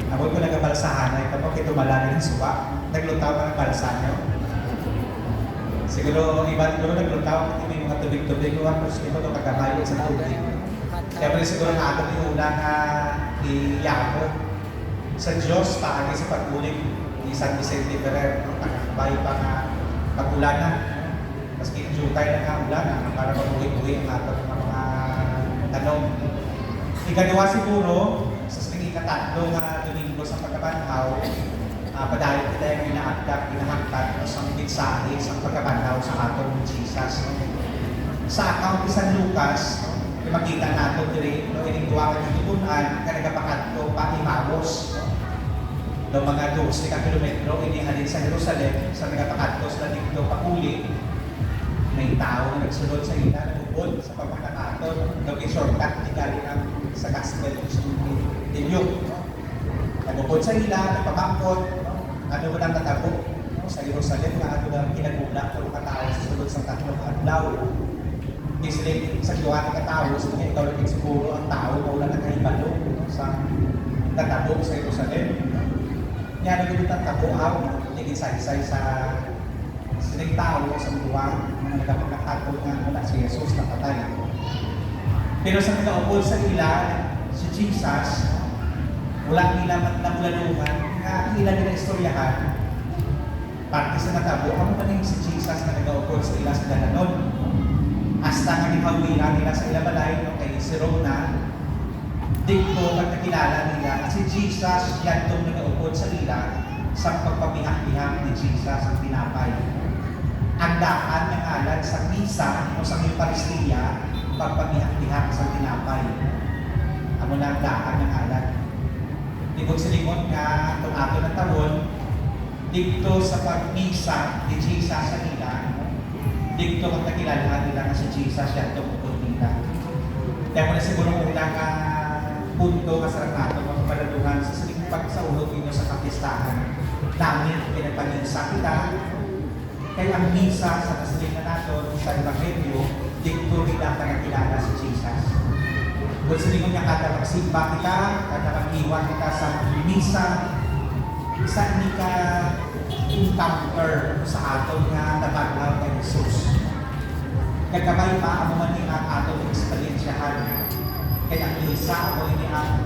Ako ko nagabalsahan ay kapag itumalari ng suwa, naglutaw ka ng balsa nyo. Siguro, iba siguro naglutaw, hindi may mga tubig-tubig ko, pero siguro ito kagamayo sa tubig. Kaya pala siguro nga ako yung una na iyako sa Diyos, paagi sa pag-uling ni San Vicente Ferrer, nakakabay pa nga pag-ulan na. Maski jutay na nga ulan na para mabuhi-buhi ang ating mga tanong. Ikagawa siguro, sa ikatatlo nga Domingo sa pagkabanhaw, padayon kita yung inahangkat o sa mensahe sa pagkabanhaw sa atong Jesus. Sa account ni San Lucas, makita natin diri no ining duwa ka titunan nga nagapakadto pa Emmaus. No mga 12 ka kilometro ini halin sa Jerusalem sa nagapakadto sa dito pakuli. May tao na nagsunod sa ila nagubod sa pagkakataon no shortcut ni galing sa gospel ninyo. Nagubod sa ila, nagpabangkot, ano mo lang natabo sa Jerusalem nga ano lang kinagula ng katao sa sunod sa tatlong adlaw. Isling sa duwa ng katao, so ikaw lang siguro ang tao na wala nakahibalo sa natabo sa Jerusalem. Yan ang ganito ang tabuaw, nag-isay-isay sa siling tao sa duwa na nagpagkakataon nga wala si Jesus na patay. Pero sa nag-aupod sa ila, si Jesus, wala nila namulaluhan, nga ila nila istoryahan, parte sa natabo, ano ba si Jesus na nag-aupod sa ila sa dalanon? Hasta nga gihawira nila sa ilabalay no kay si Rona, dito pag nakilala nila si Jesus yan itong nag-aupod sa ila sa pagpabihak-bihak ni Jesus ang tinapay. Ang daan ng alat sa misa o sa Eucharistia, pagpabihak-bihak sa tinapay. Ano na ang daan ng alat? Ibig sabihin nga itong ato na taon, dito sa pagmisa ni Jesus sa ila, dito kung nakilala nila na si Jesus yan itong upod nila. Kaya mo na siguro unang punto kasarang nato mga paladuhan sa saling pagsaulog ninyo sa kapistahan namin pinagpaninsa kita. Kaya ang misa sa kasaling na nato sa Evangelio, dito nila nakilala si Jesus. Kung saling niya kada magsimba kita, kada mag-iwan kita sa misa, isa ni ka encounter sa aton nga nabaglaw kay Jesus. Nagkabay pa ang man ni ang aton eksperyensyahan. Kaya ang isa mo ini ang